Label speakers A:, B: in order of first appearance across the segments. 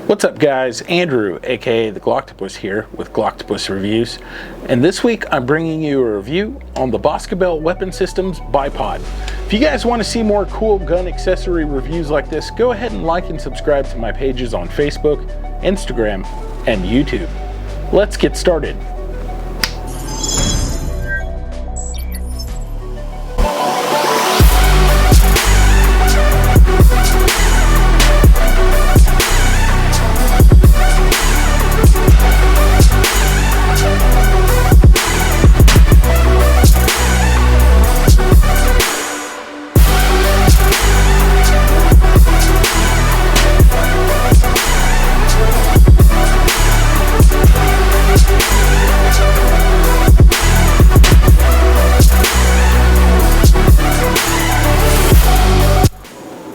A: What's up guys, Andrew aka the Gloctopus here with Gloctopus Reviews, and this week I'm bringing you a review on the Boscabel Weapon Systems Bipod. If you guys want to see more cool gun accessory reviews like this, go ahead and like and subscribe to my pages on Facebook, Instagram, and YouTube. Let's get started.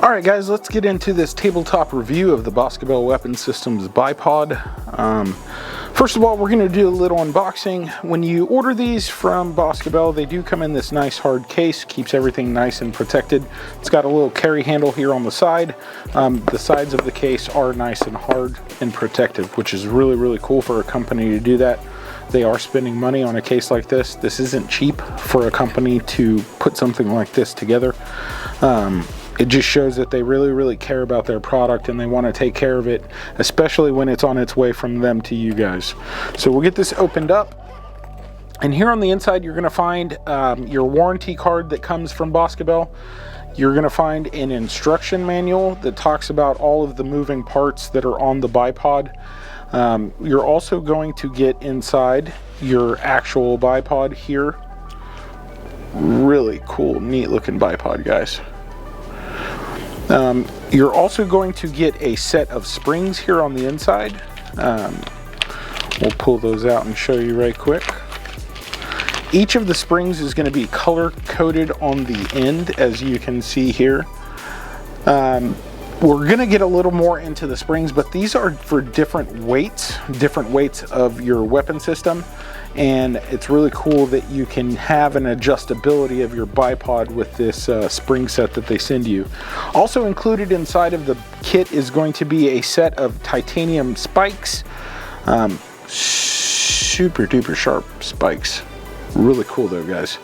A: Alright guys, let's get into this tabletop review of the Boscabel Weapon Systems Bipod. First of all, we're going to do a little unboxing. When you order these from Boscabel, they do come in this nice hard case, keeps everything nice and protected. It's got a little carry handle here on the side. The sides of the case are nice and hard and protective, which is really cool for a company to do that. They are spending money on a case like this. This isn't cheap for a company to put something like this together. It just shows that they really care about their product and they want to take care of it, especially when it's on its way from them to you guys. So we'll get this opened up, and here on the inside you're going to find your warranty card that comes from Boscabel. You're going to find an instruction manual that talks about all of the moving parts that are on the bipod. You're also going to get inside your actual bipod here. Really cool, neat looking bipod, guys. You're also going to get a set of springs here on the inside. We'll pull those out and show you right quick. Each of the springs is going to be color coded on the end, as you can see here. We're going to get a little more into the springs, but these are for different weights of your weapon system. And it's really cool that you can have an adjustability of your bipod with this spring set that they send you. Also included inside of the kit is going to be a set of titanium spikes. Super duper sharp spikes. Really cool though, guys.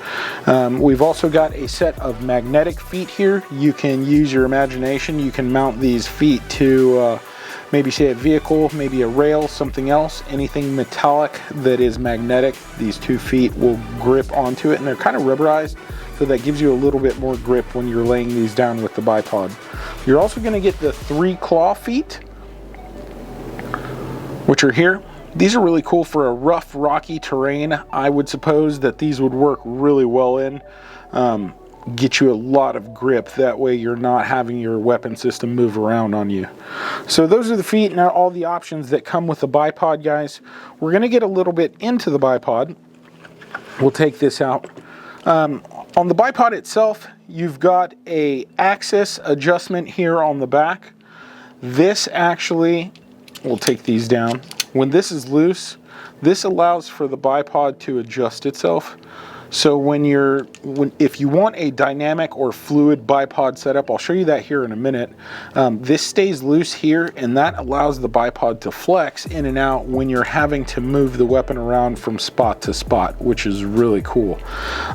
A: We've also got a set of magnetic feet here. You can use your imagination. You can mount these feet to maybe say a vehicle, maybe a rail, something else, anything metallic that is magnetic. These 2 feet will grip onto it, and they're kind of rubberized, so that gives you a little bit more grip when you're laying these down with the bipod. You're also going to get the 3 claw feet, which are here. These are really cool for a rough, rocky terrain. I would suppose that these would work really well in. Get you a lot of grip, that way you're not having your weapon system move around on you. So those are the feet and all the options that come with the bipod, guys. We're going to get a little bit into the bipod. We'll take this out. On the bipod itself, you've got a axis adjustment here on the back. This actually, we'll take these down. When this is loose, this allows for the bipod to adjust itself. So if you want a dynamic or fluid bipod setup, I'll show you that here in a minute. This stays loose here, and that allows the bipod to flex in and out when you're having to move the weapon around from spot to spot, which is really cool.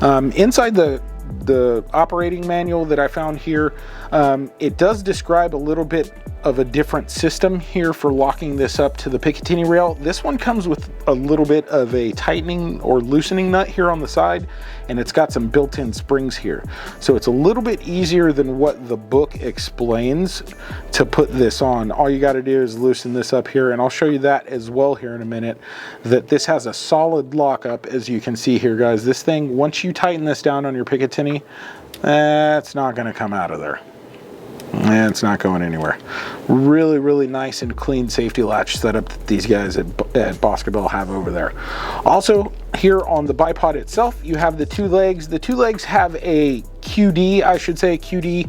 A: Inside the operating manual that I found here, it does describe a little bit of a different system here for locking this up to the Picatinny rail. This one comes with a little bit of a tightening or loosening nut here on the side, and it's got some built-in springs here. So it's a little bit easier than what the book explains to put this on. All you got to do is loosen this up here, and I'll show you that as well here in a minute, that this has a solid lockup, as you can see here, guys. This thing, once you tighten this down on your Picatinny, it's not going to come out of there. And it's not going anywhere. Really nice and clean safety latch setup that these guys at Boscabel have over there. Also, here on the bipod itself, you have the 2 legs. The 2 legs have a QD, I should say, QD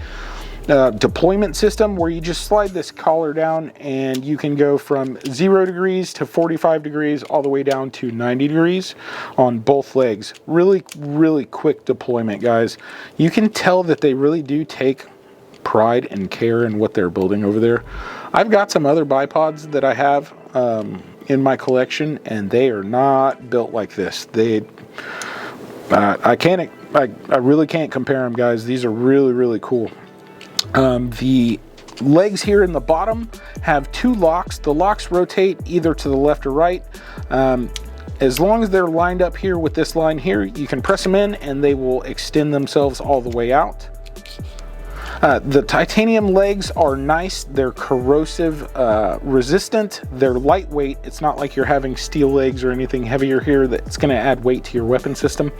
A: deployment system, where you just slide this collar down and you can go from 0 degrees to 45 degrees all the way down to 90 degrees on both legs. Really quick deployment, guys. You can tell that they really do take pride and care in what they're building over there. I've got some other bipods that I have in my collection, and they are not built like this. I really can't compare them, guys. These are really, really cool. The legs here in the bottom have 2 locks. The locks rotate either to the left or right. As long as they're lined up here with this line here, you can press them in and they will extend themselves all the way out. The titanium legs are nice. They're corrosive resistant. They're lightweight. It's not like you're having steel legs or anything heavier here that's going to add weight to your weapon system.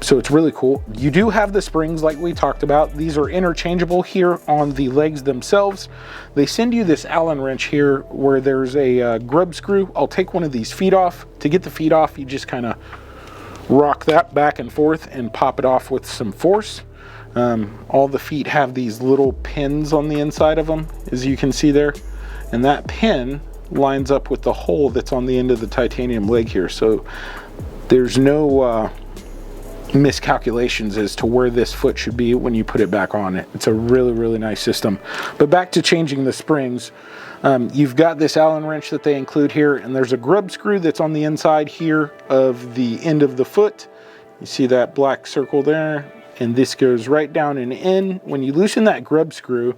A: So it's really cool. You do have the springs like we talked about. These are interchangeable here on the legs themselves. They send you this Allen wrench here where there's a grub screw. I'll take one of these feet off. To get the feet off, you just kind of rock that back and forth and pop it off with some force. All the feet have these little pins on the inside of them, as you can see there, and that pin lines up with the hole that's on the end of the titanium leg here, so there's no miscalculations as to where this foot should be when you put it back on it. It's a really, really nice system. But back to changing the springs, you've got this Allen wrench that they include here, and there's a grub screw that's on the inside here of the end of the foot. You see that black circle there? And this goes right down and in. When you loosen that grub screw,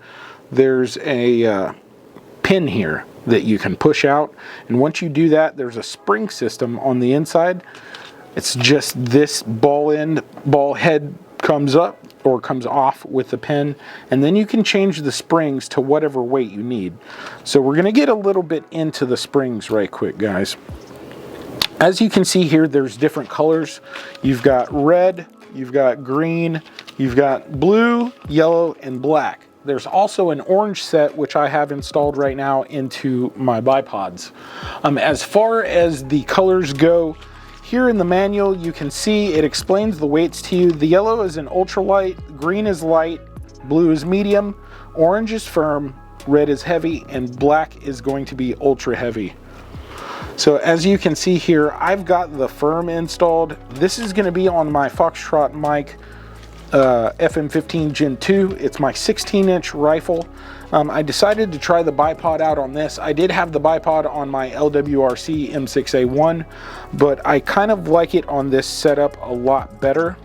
A: there's a pin here that you can push out. And once you do that, there's a spring system on the inside. It's just this ball head comes up or comes off with the pin. And then you can change the springs to whatever weight you need. So we're going to get a little bit into the springs right quick, guys. As you can see here, there's different colors. You've got red, you've got green, you've got blue, yellow, and black. There's also an orange set, which I have installed right now into my bipods. As far as the colors go, here in the manual, you can see it explains the weights to you. The yellow is an ultralight, green is light, blue is medium, orange is firm, red is heavy, and black is going to be ultra heavy. So as you can see here, I've got the firm installed. This is going to be on my Foxtrot mic FM15 Gen 2. It's my 16-inch rifle. I decided to try the bipod out on this. I did have the bipod on my LWRC M6A1, but I kind of like it on this setup a lot better.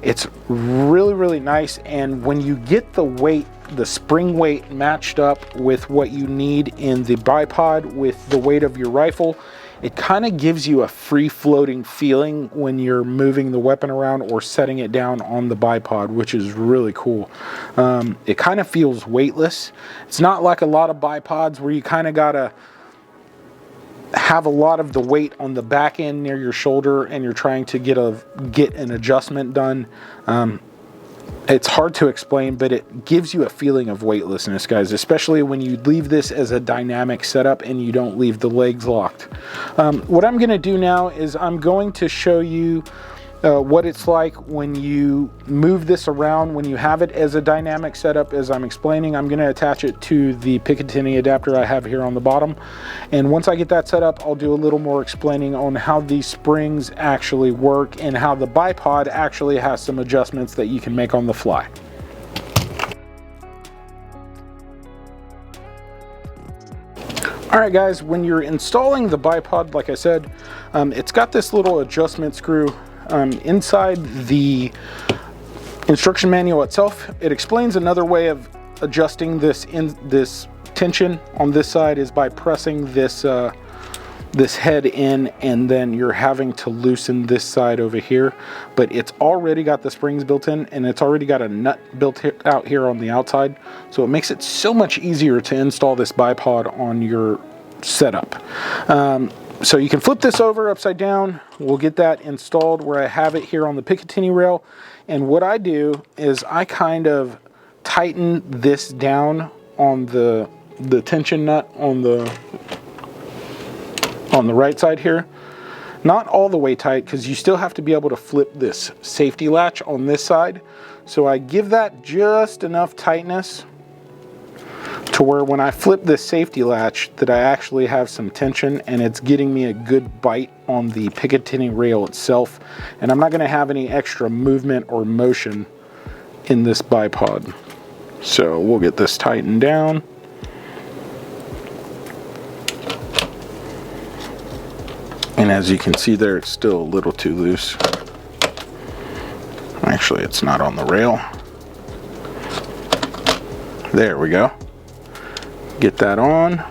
A: It's really, really nice, and when you get the weight, the spring weight matched up with what you need in the bipod with the weight of your rifle, it kind of gives you a free-floating feeling when you're moving the weapon around or setting it down on the bipod, which is really cool. It kind of feels weightless. It's not like a lot of bipods where you kind of gotta have a lot of the weight on the back end near your shoulder and you're trying to get an adjustment done. It's hard to explain, but it gives you a feeling of weightlessness, guys, especially when you leave this as a dynamic setup and you don't leave the legs locked. What I'm going to do now is I'm going to show you what it's like when you move this around, when you have it as a dynamic setup. As I'm explaining, I'm going to attach it to the Picatinny adapter I have here on the bottom. And once I get that set up, I'll do a little more explaining on how these springs actually work and how the bipod actually has some adjustments that you can make on the fly. Alright guys, when you're installing the bipod, like I said, it's got this little adjustment screw inside the instruction manual itself. It explains another way of adjusting this tension on this side is by pressing this head in, and then you're having to loosen this side over here. But it's already got the springs built in, and it's already got a nut built out here on the outside, so it makes it so much easier to install this bipod on your setup. So you can flip this over upside down. We'll get that installed where I have it here on the Picatinny rail. And what I do is I kind of tighten this down on the tension nut on the right side here. Not all the way tight, because you still have to be able to flip this safety latch on this side. So I give that just enough tightness to where when I flip this safety latch that I actually have some tension and it's getting me a good bite on the Picatinny rail itself, and I'm not going to have any extra movement or motion in this bipod. So we'll get this tightened down. And as you can see there, it's still a little too loose. Actually, it's not on the rail. There we go. Get that on,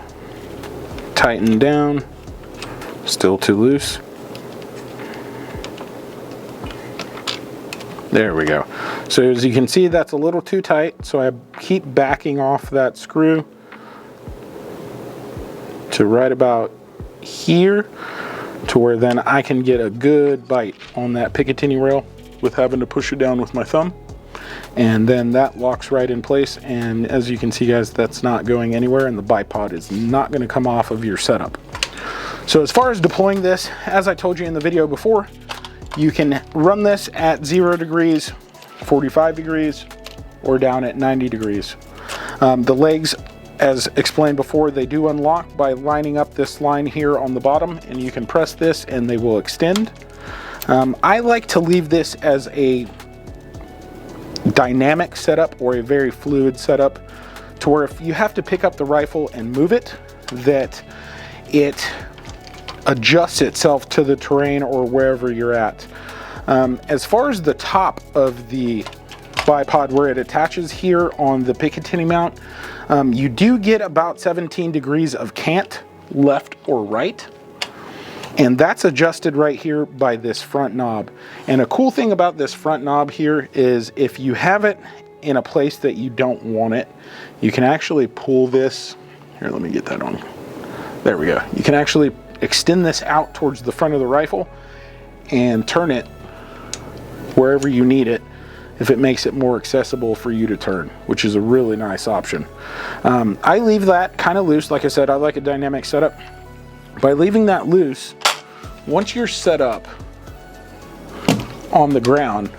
A: tighten down, still too loose. There we go. So as you can see, that's a little too tight, so I keep backing off that screw to right about here, to where then I can get a good bite on that Picatinny rail with having to push it down with my thumb. And then that locks right in place, and as you can see, guys, that's not going anywhere, and the bipod is not going to come off of your setup. So as far as deploying this, as I told you in the video before, you can run this at 0 degrees, 45 degrees, or down at 90 degrees. The legs, as explained before, they do unlock by lining up this line here on the bottom, and you can press this and they will extend. I like to leave this as a dynamic setup or a very fluid setup, to where if you have to pick up the rifle and move it, that it adjusts itself to the terrain or wherever you're at. As far as the top of the bipod, where it attaches here on the Picatinny mount, you do get about 17 degrees of cant left or right, and that's adjusted right here by this front knob. And a cool thing about this front knob here is if you have it in a place that you don't want it, you can actually pull this. Here, let me get that on. There we go. You can actually extend this out towards the front of the rifle and turn it wherever you need it, if it makes it more accessible for you to turn, which is a really nice option. I leave that kind of loose. Like I said, I like a dynamic setup. By leaving that loose, once you're set up on the ground,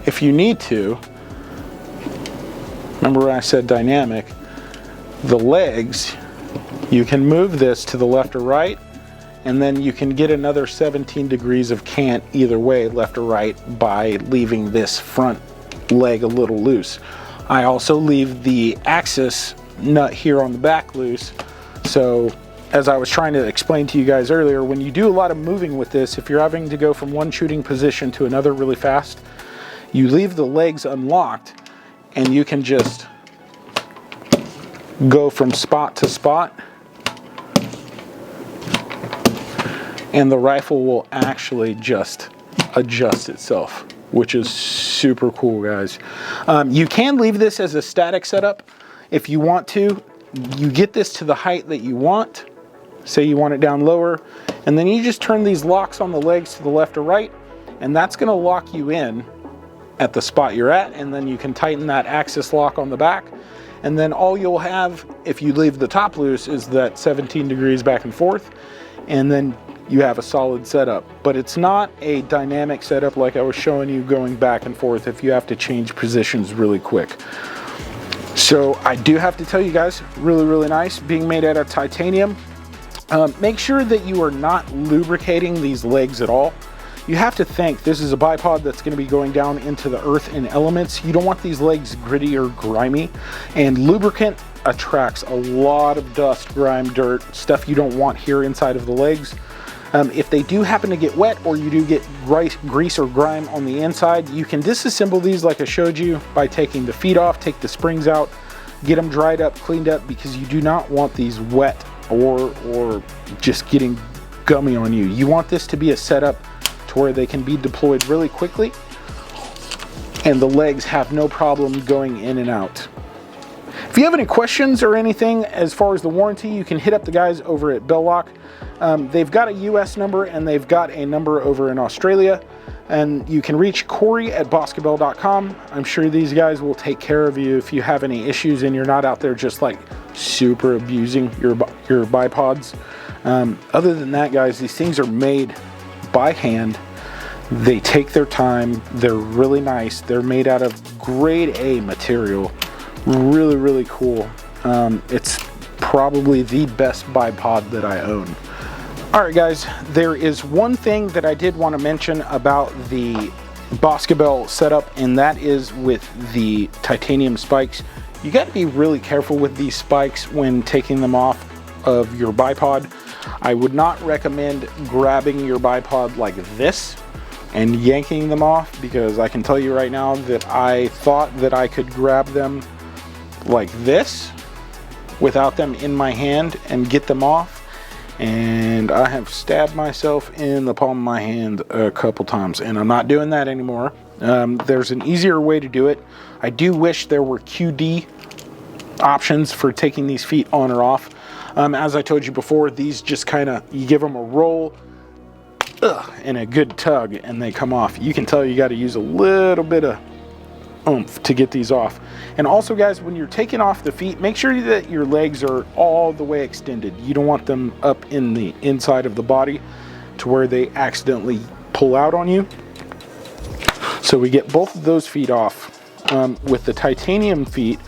A: if you need to, remember when I said dynamic, the legs, you can move this to the left or right, and then you can get another 17 degrees of cant either way, left or right, by leaving this front leg a little loose. I also leave the axis nut here on the back loose. So as I was trying to explain to you guys earlier, when you do a lot of moving with this, if you're having to go from one shooting position to another really fast, you leave the legs unlocked and you can just go from spot to spot, and the rifle will actually just adjust itself, which is super cool, guys. You can leave this as a static setup if you want to. You get this to the height that you want. Say you want it down lower, and then you just turn these locks on the legs to the left or right, and that's going to lock you in at the spot you're at, and then you can tighten that axis lock on the back, and then all you'll have, if you leave the top loose, is that 17 degrees back and forth, and then you have a solid setup. But it's not a dynamic setup like I was showing you, going back and forth if you have to change positions really quick. So I do have to tell you guys, really, really nice, being made out of titanium. Make sure that you are not lubricating these legs at all. You have to think, this is a bipod that's going to be going down into the earth and elements. You don't want these legs gritty or grimy, and lubricant attracts a lot of dust, grime, dirt, stuff you don't want here inside of the legs. If they do happen to get wet, or you do get grease or grime on the inside, you can disassemble these like I showed you by taking the feet off, take the springs out, get them dried up, cleaned up, because you do not want these wet or just getting gummy on you. You want this to be a setup to where they can be deployed really quickly and the legs have no problem going in and out. If you have any questions or anything as far as the warranty, you can hit up the guys over at Belloc. They've got a US number and they've got a number over in Australia, and you can reach Corey at Boscabel.com. I'm sure these guys will take care of you if you have any issues and you're not out there just like super abusing your bipods. Other than that, guys, these things are made by hand. They take their time. They're really nice. They're made out of grade A material. Really, really cool. It's probably the best bipod that I own. All right, guys, there is one thing that I did want to mention about the Boscabel setup, and that is with the titanium spikes. You got to be really careful with these spikes when taking them off of your bipod. I would not recommend grabbing your bipod like this and yanking them off, because I can tell you right now that I thought that I could grab them like this without them in my hand and get them off, and I have stabbed myself in the palm of my hand a couple times, and I'm not doing that anymore. There's an easier way to do it. I do wish there were QD options for taking these feet on or off. As I told you before, these just kind of, you give them a roll and a good tug and they come off. You can tell you got to use a little bit of oomph to get these off. And also, guys, when you're taking off the feet, make sure that your legs are all the way extended. You don't want them up in the inside of the body to where they accidentally pull out on you. So we get both of those feet off. With the titanium feet,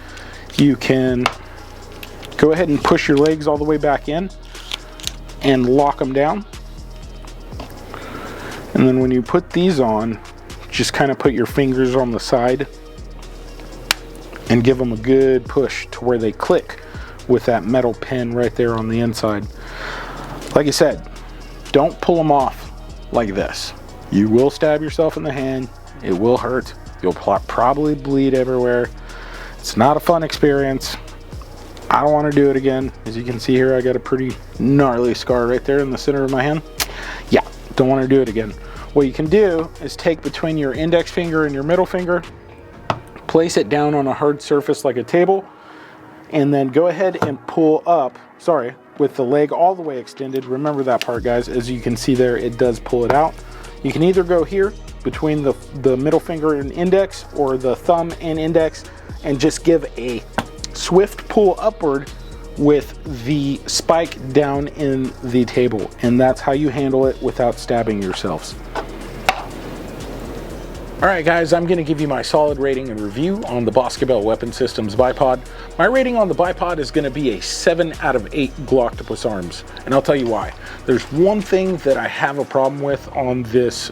A: you can go ahead and push your legs all the way back in and lock them down. And then when you put these on, just kind of put your fingers on the side and give them a good push to where they click with that metal pin right there on the inside. Like I said, don't pull them off like this. You will stab yourself in the hand. It will hurt. You'll probably bleed everywhere. It's not a fun experience. I don't want to do it again. As you can see here, I got a pretty gnarly scar right there in the center of my hand. Yeah, don't want to do it again. What you can do is take between your index finger and your middle finger, place it down on a hard surface like a table, and then go ahead and pull up, with the leg all the way extended. Remember that part, guys. As you can see there, it does pull it out. You can either go here between the middle finger and index, or the thumb and index, and just give a swift pull upward with the spike down in the table. And that's how you handle it without stabbing yourselves. All right, guys, I'm going to give you my solid rating and review on the Boscabel Weapon Systems Bipod. My rating on the bipod is going to be a 7 out of 8 Glock arms, and I'll tell you why. There's one thing that I have a problem with on this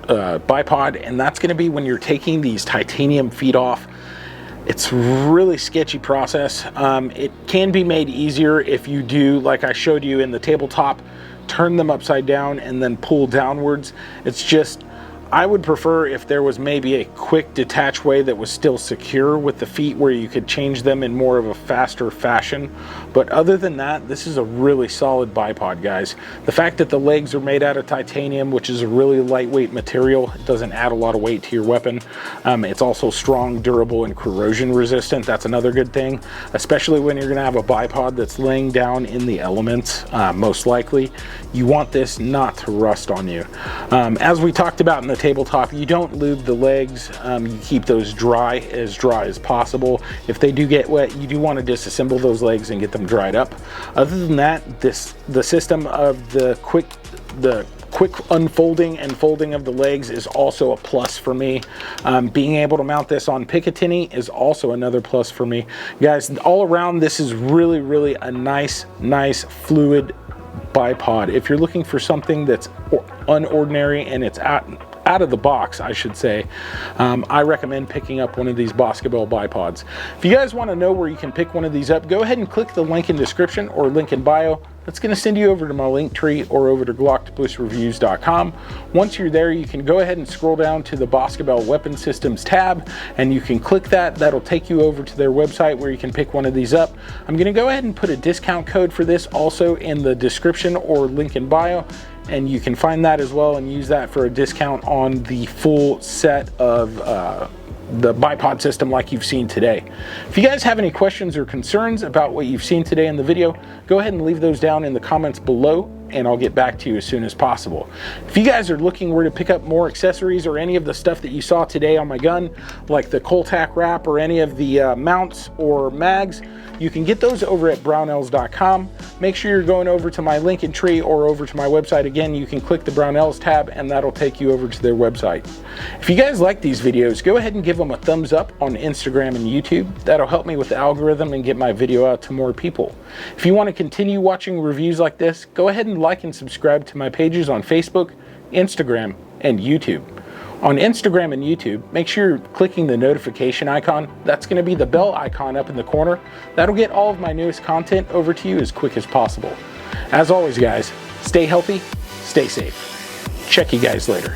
A: bipod, and that's going to be when you're taking these titanium feet off. It's a really sketchy process. It can be made easier if you do, like I showed you in the tabletop, turn them upside down and then pull downwards. It's just, I would prefer if there was maybe a quick detach way that was still secure with the feet, where you could change them in more of a faster fashion. But other than that, this is a really solid bipod, guys. The fact that the legs are made out of titanium, which is a really lightweight material, it doesn't add a lot of weight to your weapon. It's also strong, durable, and corrosion resistant. That's another good thing, especially when you're going to have a bipod that's laying down in the elements. Most likely, you want this not to rust on you. As we talked about in the tabletop, you don't lube the legs. You keep those dry as possible. If they do get wet, you do want to disassemble those legs and get them dried up. Other than that, the system of the quick unfolding and folding of the legs is also a plus for me. Being able to mount this on Picatinny is also another plus for me. Guys, all around, this is really a nice fluid bipod. If you're looking for something that's unordinary and it's out of the box, I should say, I recommend picking up one of these Boscabel bipods. If you guys want to know where you can pick one of these up, go ahead and click the link in description or link in bio. That's going to send you over to my link tree or over to glocktopusreviews.com. Once you're there, you can go ahead and scroll down to the Boscabel Weapon Systems tab, and you can click that. That'll take you over to their website where you can pick one of these up. I'm going to go ahead and put a discount code for this also in the description or link in bio, and you can find that as well and use that for a discount on the full set of the bipod system like you've seen today. If you guys have any questions or concerns about what you've seen today in the video, go ahead and leave those down in the comments below, and I'll get back to you as soon as possible. If you guys are looking where to pick up more accessories or any of the stuff that you saw today on my gun, like the Coltac wrap or any of the mounts or mags, you can get those over at Brownells.com. Make sure you're going over to my link in tree or over to my website. Again, you can click the Brownells tab and that'll take you over to their website. If you guys like these videos, go ahead and give them a thumbs up on Instagram and YouTube. That'll help me with the algorithm and get my video out to more people. If you want to continue watching reviews like this, go ahead and like and subscribe to my pages on Facebook, Instagram, and YouTube. On Instagram and YouTube, make sure you're clicking the notification icon. That's going to be the bell icon up in the corner. That'll get all of my newest content over to you as quick as possible. As always, guys, stay healthy, stay safe. Check you guys later.